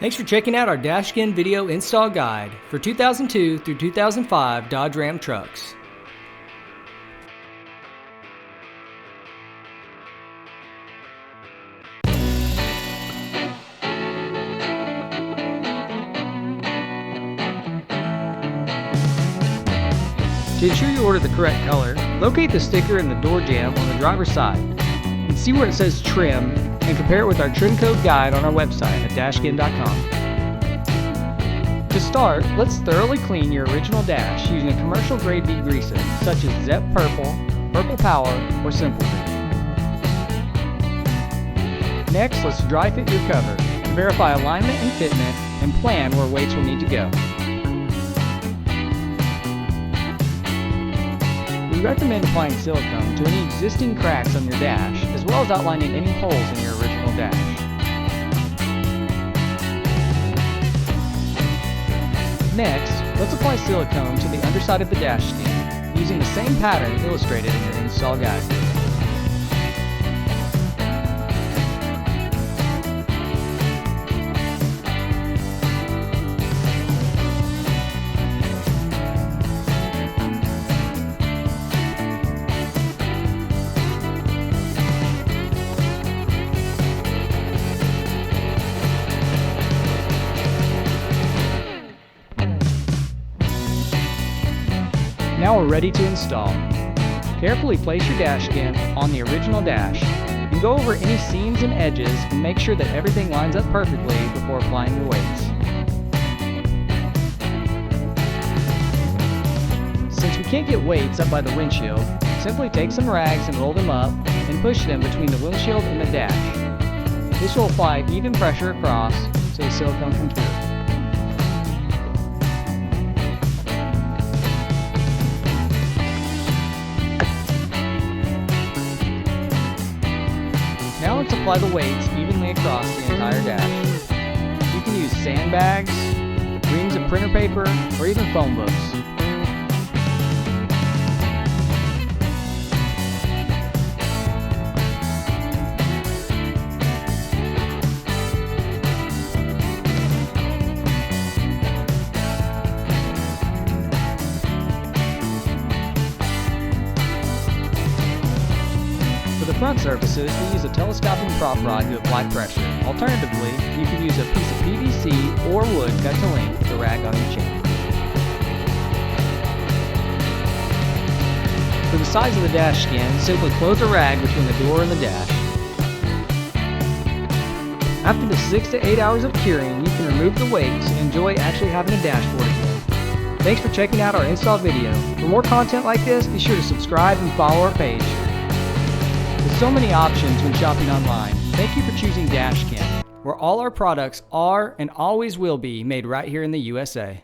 Thanks for checking out our DashSkin video install guide for 2002 through 2005 Dodge Ram trucks. To ensure you order the correct color, locate the sticker in the door jamb on the driver's side and see where it says trim and compare it with our trim code guide on our website at dashskin.com. To start, let's thoroughly clean your original dash using a commercial grade degreaser such as Zep Purple, Purple Power, or Simpleton. Next, let's dry fit your cover to verify alignment and fitment and plan where weights will need to go. We recommend applying silicone to any existing cracks on your dash, as well as outlining any holes in your original dash. Next, let's apply silicone to the underside of the dash skin, using the same pattern illustrated in your install guide. Now we're ready to install. Carefully place your dash skin on the original dash and go over any seams and edges and make sure that everything lines up perfectly before applying your weights. Since we can't get weights up by the windshield, simply take some rags and roll them up and push them between the windshield and the dash. This will apply even pressure across so the silicone can through. Now let's apply the weights evenly across the entire dash. You can use sandbags, reams of printer paper, or even phone books. For the front surfaces, we use a telescoping prop rod to apply pressure. Alternatively, you can use a piece of PVC or wood cut to length with a rag on your chain. For the sides of the dash skin, simply close a rag between the door and the dash. After the 6 to 8 hours of curing, you can remove the weights and enjoy actually having a dashboard again. Thanks for checking out our install video. For more content like this, be sure to subscribe and follow our page. With so many options when shopping online, thank you for choosing DashSkin, where all our products are and always will be made right here in the USA.